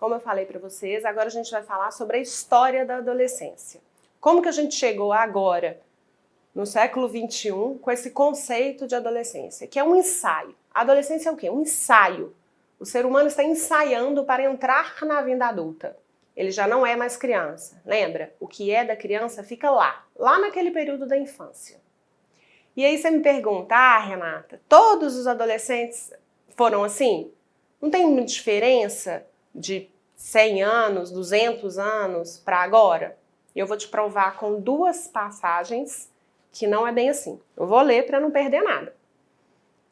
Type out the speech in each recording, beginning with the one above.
como eu falei para vocês, agora a gente vai falar sobre a história da adolescência. Como que a gente chegou agora, no século XXI, com esse conceito de adolescência, que é um ensaio. A adolescência é o quê? Um ensaio. O ser humano está ensaiando para entrar na vida adulta. Ele já não é mais criança. Lembra? O que é da criança fica lá naquele período da infância. E aí você me pergunta, Renata, todos os adolescentes foram assim? Não tem muita diferença de 100 anos, 200 anos para agora? Eu vou te provar com duas passagens que não é bem assim. Eu vou ler para não perder nada.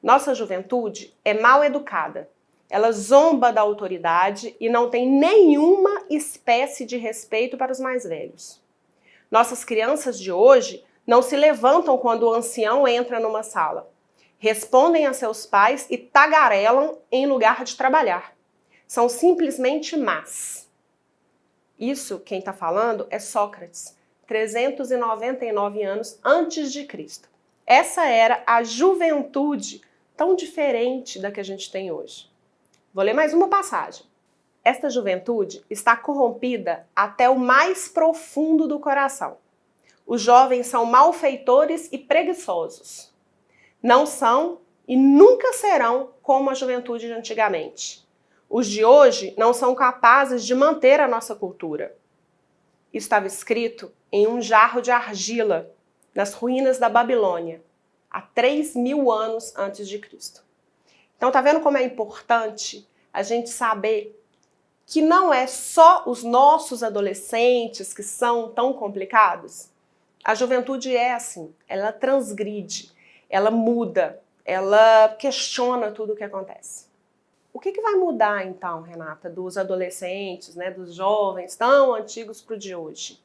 Nossa juventude é mal educada. Ela zomba da autoridade e não tem nenhuma espécie de respeito para os mais velhos. Nossas crianças de hoje não se levantam quando o ancião entra numa sala. Respondem a seus pais e tagarelam em lugar de trabalhar. São simplesmente más. Isso, quem está falando, é Sócrates, 399 anos antes de Cristo. Essa era a juventude tão diferente da que a gente tem hoje. Vou ler mais uma passagem. Esta juventude está corrompida até o mais profundo do coração. Os jovens são malfeitores e preguiçosos. Não são e nunca serão como a juventude de antigamente. Os de hoje não são capazes de manter a nossa cultura. Isso estava escrito em um jarro de argila, nas ruínas da Babilônia, há 3.000 anos antes de Cristo. Então tá vendo como é importante a gente saber que não é só os nossos adolescentes que são tão complicados? A juventude é assim, ela transgride, ela muda, ela questiona tudo o que acontece. O que vai mudar então, Renata, dos adolescentes, dos jovens tão antigos para o de hoje?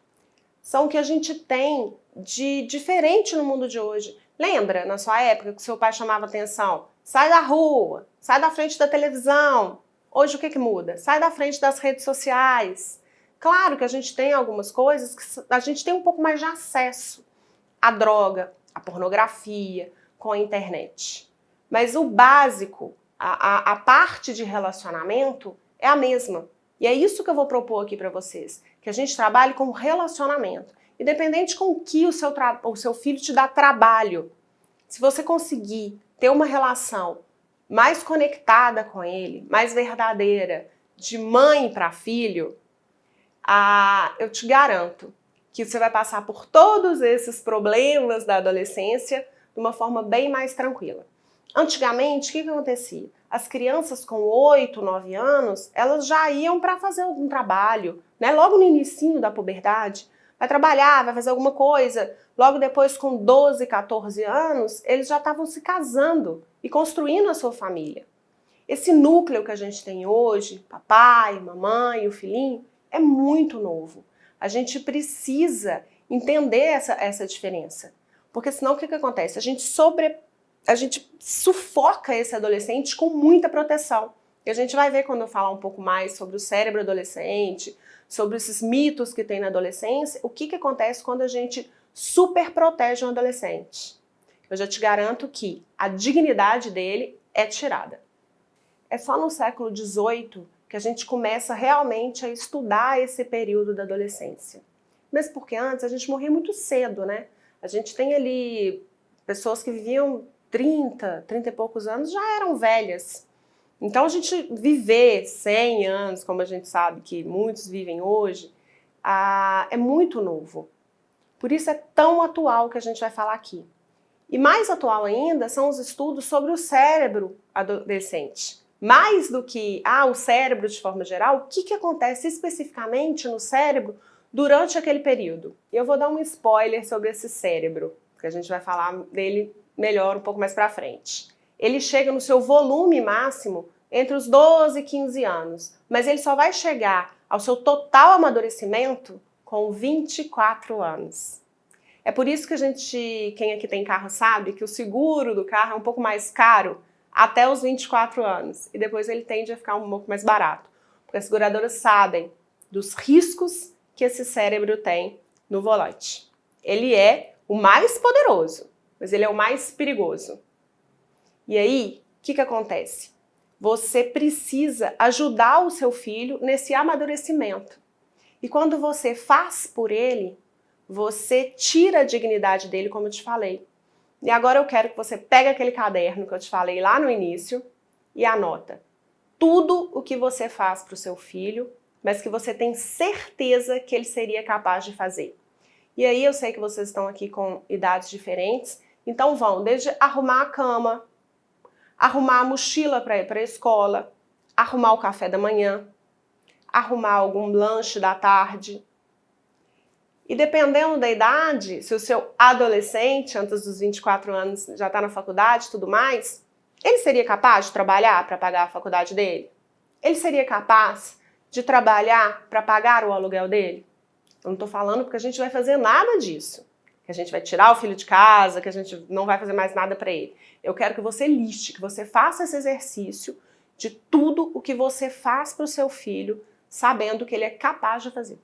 São o que a gente tem de diferente no mundo de hoje. Lembra, na sua época, que seu pai chamava atenção? Sai da rua, sai da frente da televisão. Hoje o que muda? Sai da frente das redes sociais. Claro que a gente tem algumas coisas que a gente tem um pouco mais de acesso à droga, à pornografia, com a internet. Mas o básico, a parte de relacionamento é a mesma. E é isso que eu vou propor aqui para vocês, que a gente trabalhe com relacionamento. Independente com o que o seu filho te dá trabalho, se você conseguir ter uma relação mais conectada com ele, mais verdadeira, de mãe para filho, eu te garanto que você vai passar por todos esses problemas da adolescência de uma forma bem mais tranquila. Antigamente, o que acontecia? As crianças com 8, 9 anos, elas já iam para fazer algum trabalho, logo no inicinho da puberdade. Vai trabalhar, vai fazer alguma coisa. Logo depois, com 12, 14 anos, eles já estavam se casando e construindo a sua família. Esse núcleo que a gente tem hoje, papai, mamãe, o filhinho, é muito novo. A gente precisa entender essa diferença. Porque senão o que acontece? A gente sufoca esse adolescente com muita proteção. E a gente vai ver quando eu falar um pouco mais sobre o cérebro adolescente, sobre esses mitos que tem na adolescência, o que acontece quando a gente super protege um adolescente. Eu já te garanto que a dignidade dele é tirada. É só no século XVIII que a gente começa realmente a estudar esse período da adolescência. Mesmo porque antes a gente morria muito cedo, A gente tem ali pessoas que viviam 30 e poucos anos, já eram velhas. Então a gente viver 100 anos, como a gente sabe que muitos vivem hoje, é muito novo. Por isso é tão atual que a gente vai falar aqui. E mais atual ainda são os estudos sobre o cérebro adolescente. Mais do que o cérebro de forma geral, o que acontece especificamente no cérebro durante aquele período. E eu vou dar um spoiler sobre esse cérebro, que a gente vai falar dele melhor um pouco mais pra frente. Ele chega no seu volume máximo entre os 12 e 15 anos, mas ele só vai chegar ao seu total amadurecimento com 24 anos. É por isso que quem aqui tem carro sabe que o seguro do carro é um pouco mais caro até os 24 anos, e depois ele tende a ficar um pouco mais barato, porque as seguradoras sabem dos riscos que esse cérebro tem no volante. Ele é o mais poderoso, mas ele é o mais perigoso. E aí, o que acontece? Você precisa ajudar o seu filho nesse amadurecimento. E quando você faz por ele, você tira a dignidade dele, como eu te falei. E agora eu quero que você pegue aquele caderno que eu te falei lá no início e anota tudo o que você faz para o seu filho, mas que você tem certeza que ele seria capaz de fazer. E aí eu sei que vocês estão aqui com idades diferentes, então vão desde arrumar a cama, arrumar a mochila para ir para a escola, arrumar o café da manhã, arrumar algum lanche da tarde. E dependendo da idade, se o seu adolescente, antes dos 24 anos, já está na faculdade e tudo mais, ele seria capaz de trabalhar para pagar a faculdade dele? Ele seria capaz de trabalhar para pagar o aluguel dele? Eu não estou falando porque a gente vai fazer nada disso. Que a gente vai tirar o filho de casa, que a gente não vai fazer mais nada para ele. Eu quero que você liste, que você faça esse exercício de tudo o que você faz para o seu filho, sabendo que ele é capaz de fazer.